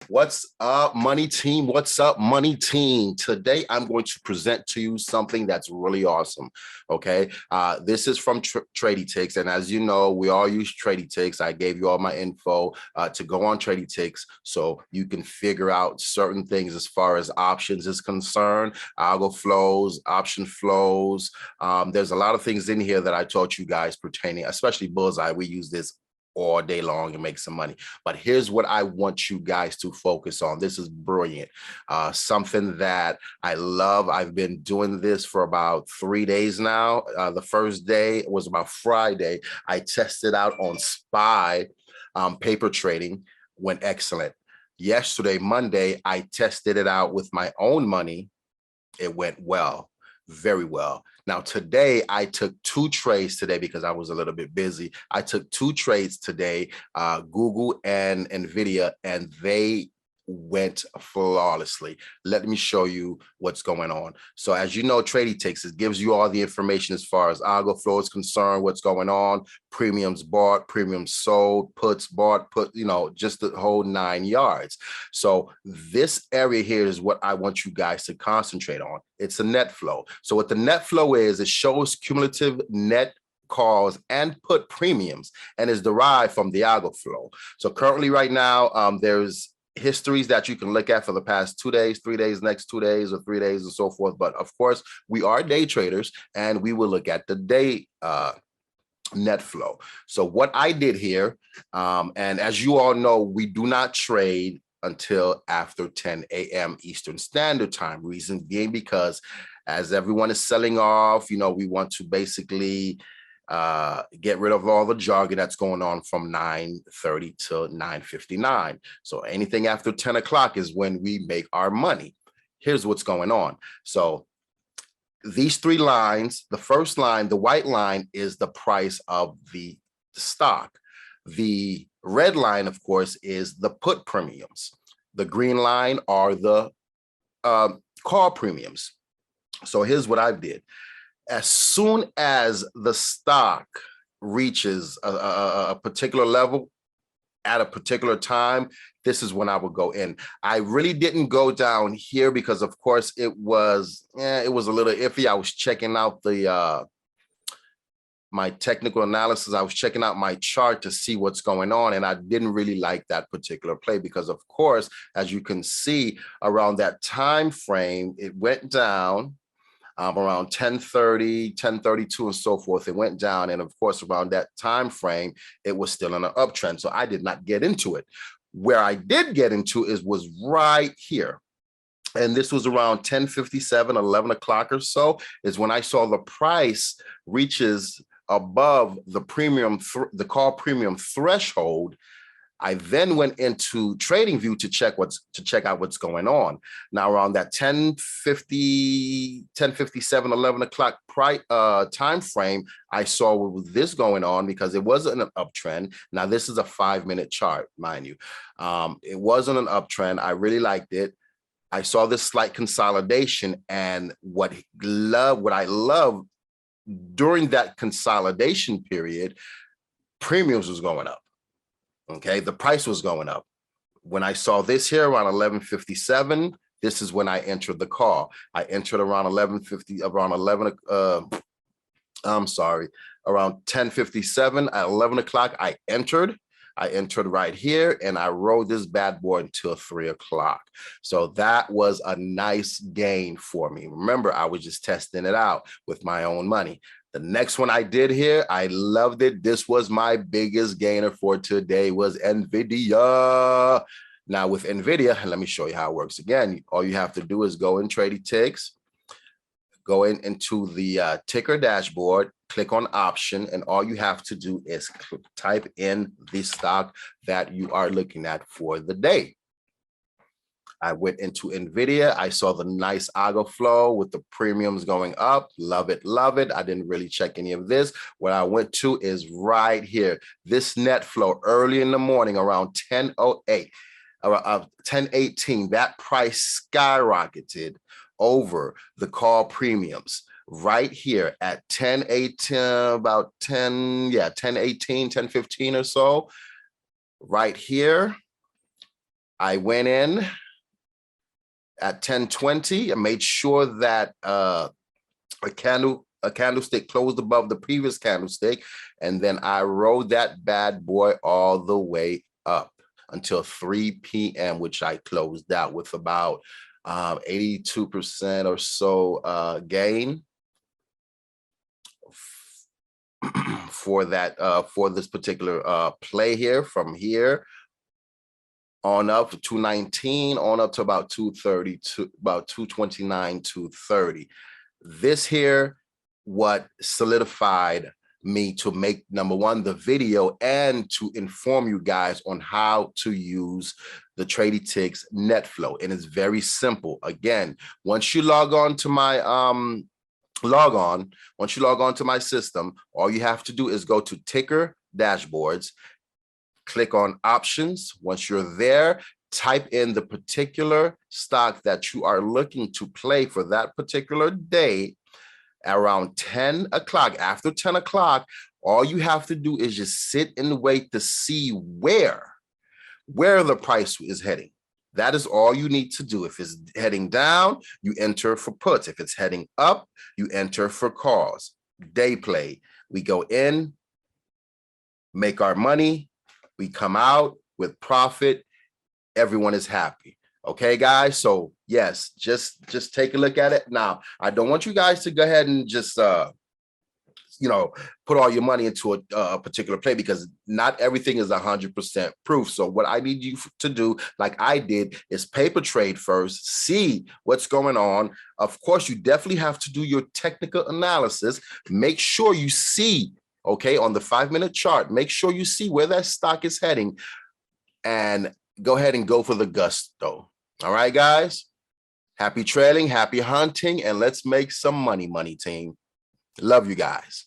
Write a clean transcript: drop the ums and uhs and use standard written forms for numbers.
What's up, money team? What's up, money team? Today, I'm going to present to you something that's really awesome. Okay. This is from Tradytics. And as you know, we all use Tradytics. I gave you all my info to go on Tradytics so you can figure out certain things as far as options is concerned, algo flows, option flows. There's a lot of things in here that I taught you guys pertaining, especially Bullseye. We use this all day long and make some money. But here's what I want you guys to focus on. This is brilliant. Something that I love. I've been doing this for about 3 days now. The first day was about Friday. I tested out on SPY paper trading, went excellent. Yesterday, Monday, I tested it out with my own money. It went well, very well. Now, today, I took 2 trades today because I was a little bit busy. I took 2 trades today, Google and Nvidia, and they went flawlessly. Let me show you what's going on. So as you know, Tradytics, it gives you all the information as far as algo flow is concerned, what's going on, premiums bought, premiums sold, puts bought, just the whole 9 yards. So this area here is what I want you guys to concentrate on. It's a net flow. So what the net flow is, it shows cumulative net calls and put premiums and is derived from the algo flow. So currently right now, there's histories that you can look at for the past 2 days, 3 days, next 2 days, or 3 days, and so forth. But of course, we are day traders, and we will look at the day net flow. So what I did here, and as you all know, we do not trade until after 10 a.m. Eastern Standard Time. Reason being because as everyone is selling off, we want to basically get rid of all the jargon that's going on from 9:30 to 9:59. So anything after 10 o'clock is when we make our money. Here's what's going on. So these 3 lines, the first line, the white line, is the price of the stock. The red line, of course, is the put premiums. The green line are the call premiums. So here's what I did. As soon as the stock reaches a particular level at a particular time, this is when I would go in. I really didn't go down here because, of course, it was a little iffy. I was checking out the my technical analysis. I was checking out my chart to see what's going on, and I didn't really like that particular play because, of course, as you can see, around that time frame, it went down. Around 10:30, 10:32, and so forth, it went down. And of course, around that time frame, it was still in an uptrend. So I did not get into it. Where I did get into was right here. And this was around 10:57, 11 o'clock or so, is when I saw the price reaches above the the call premium threshold. I then went into TradingView to check out what's going on. Now around that 10:50, 10:57, 11 o'clock time frame, I saw with this going on because it wasn't an uptrend. Now this is a 5-minute chart, mind you. It wasn't an uptrend. I really liked it. I saw this slight consolidation, and what I love during that consolidation period, premiums was going up. Okay, the price was going up. When I saw this here around 11:57, this is when I entered the call. I entered around 11:50, around 10:57 at 11 o'clock. I entered right here, and I rode this bad boy until 3 o'clock. So that was a nice gain for me. Remember, I was just testing it out with my own money. The next one I did here, I loved it. This was my biggest gainer for today, was Nvidia. Now with Nvidia, let me show you how it works again. All you have to do is go in Tradytics, go into the ticker dashboard, click on option, and all you have to do is type in the stock that you are looking at for the day. I went into Nvidia. I saw the nice algo flow with the premiums going up. Love it, love it. I didn't really check any of this. What I went to is right here. This net flow early in the morning around 10:08, 10:18. That price skyrocketed over the call premiums right here at 10:18, about 10:18, 10:15 or so. Right here, I went in at 10:20 and made sure that a candlestick closed above the previous candlestick, and then I rode that bad boy all the way up until 3 p.m., which I closed out with about 82% or so gain for that for this particular play here, from here on up to 219, on up to about 230, to about 229, 230. This here, what solidified me to make, number one, the video, and to inform you guys on how to use the Tradytics net flow. And it's very simple. Again, once you log on to my once you log on to my system, all you have to do is go to ticker dashboards, click on options. Once you're there, type in the particular stock that you are looking to play for that particular day. Around 10 o'clock, after 10 o'clock, all you have to do is just sit and wait to see where the price is heading. That is all you need to do. If it's heading down, you enter for puts. If it's heading up, you enter for calls. Day play. We go in, make our money, we come out with profit. Everyone is happy. Okay, guys. So yes, just take a look at it. Now, I don't want you guys to go ahead and just put all your money into a particular play, because not everything is 100% proof. So what I need you to do, like I did, is paper trade first, see what's going on. Of course, you definitely have to do your technical analysis. Make sure you see, okay, on the 5-minute chart, make sure you see where that stock is heading, and go ahead and go for the gusto. All right, guys. Happy trading, happy hunting, and let's make some money, team. Love you guys.